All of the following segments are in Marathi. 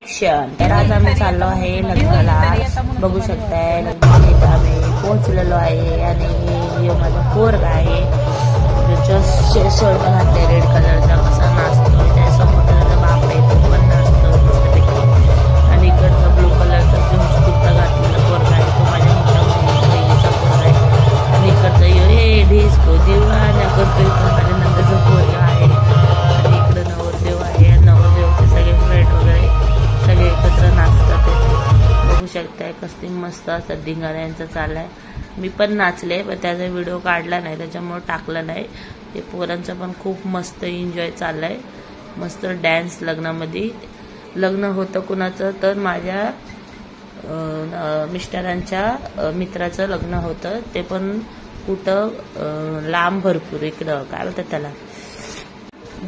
तर आज आम्ही चाललो आहे लग्नाला. बघू शकताय लग्नाला आम्ही पोहोचलेलो आहे आणि माझा पोरगा आहे जस्ट शर्ट घातले रेड कलरचा कसा नाचतो. त्यासमोर त्याचा बाप आहे तो पण नाचतो मस्तपैकी. आणि इकडचा ब्लू कलरचा जीन्स कुर्ता घातलेला पोरगा आहे तो माझ्या मोठ्या बहिणीचा पोरगा आहे. आणि इकडचा हे ढिस्को दिवाना करतोय तो माझ्या नंदाचा पोरगा आहे. आणि इकडं नवरदेव आहे. नवरदेवचे सगळे फ्रेंड वगैरे सगळे एकत्र नाचतात. बघू शकताय कसली मस्त असं धिंगाण्यांचं चाललाय. मी पण नाचले पण त्याचा व्हिडिओ काढला नाही त्याच्यामुळे टाकला नाही. ते पोरांचं पण खूप मस्त एन्जॉय चाललाय. मस्त डॅन्स लग्नामध्ये. लग्न होतं कुणाचं तर माझ्या मिस्टरांच्या मित्राचं लग्न होतं. ते पण कुठं लांब भरपूर इकडं काय बोलतात त्याला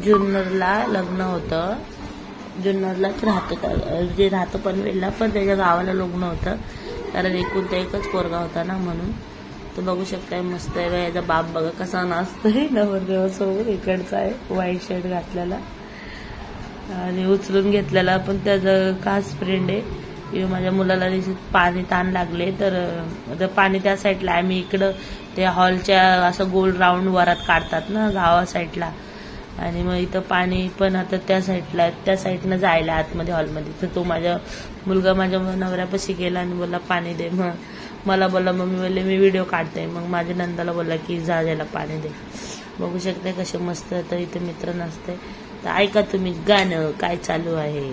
जुन्नरला लग्न होतं. जुन्नरलाच जे राहतं पनवेलला पण त्याच्या गावाला लग्न होतं कारण एकूण एकच पोरगा होता ना म्हणून. तर बघू शकताय मस्त आहे. याचा बाप बघा कसा नाचतोय नवरदेवासोबत. इकडचा आहे व्हाईट शर्ट घातलेला आणि उचलून घेतलेला पण त्याचं खास फ्रेंड आहे. माझ्या मुलाला पाणी ताण लागले तर पाणी त्या साईडला आहे. मी इकडं ते हॉलच्या असं गोल राऊंड वरात काढतात ना गावा साईडला आणि मग इथं पाणी पण आता त्या साईडनं जायला आतमध्ये हॉलमध्ये. तर तो माझा मुलगा माझ्या नवऱ्यापाशी गेला आणि बोलला पाणी दे. मग मला बोलला मम्मी बोलले मी व्हिडिओ काढते. मग माझ्या नंदाला बोलला की जा जायला पाणी दे. बघू शकते कसे मस्त तर इथे मित्र नसते. तर ऐका तुम्ही गाणं काय चालू आहे.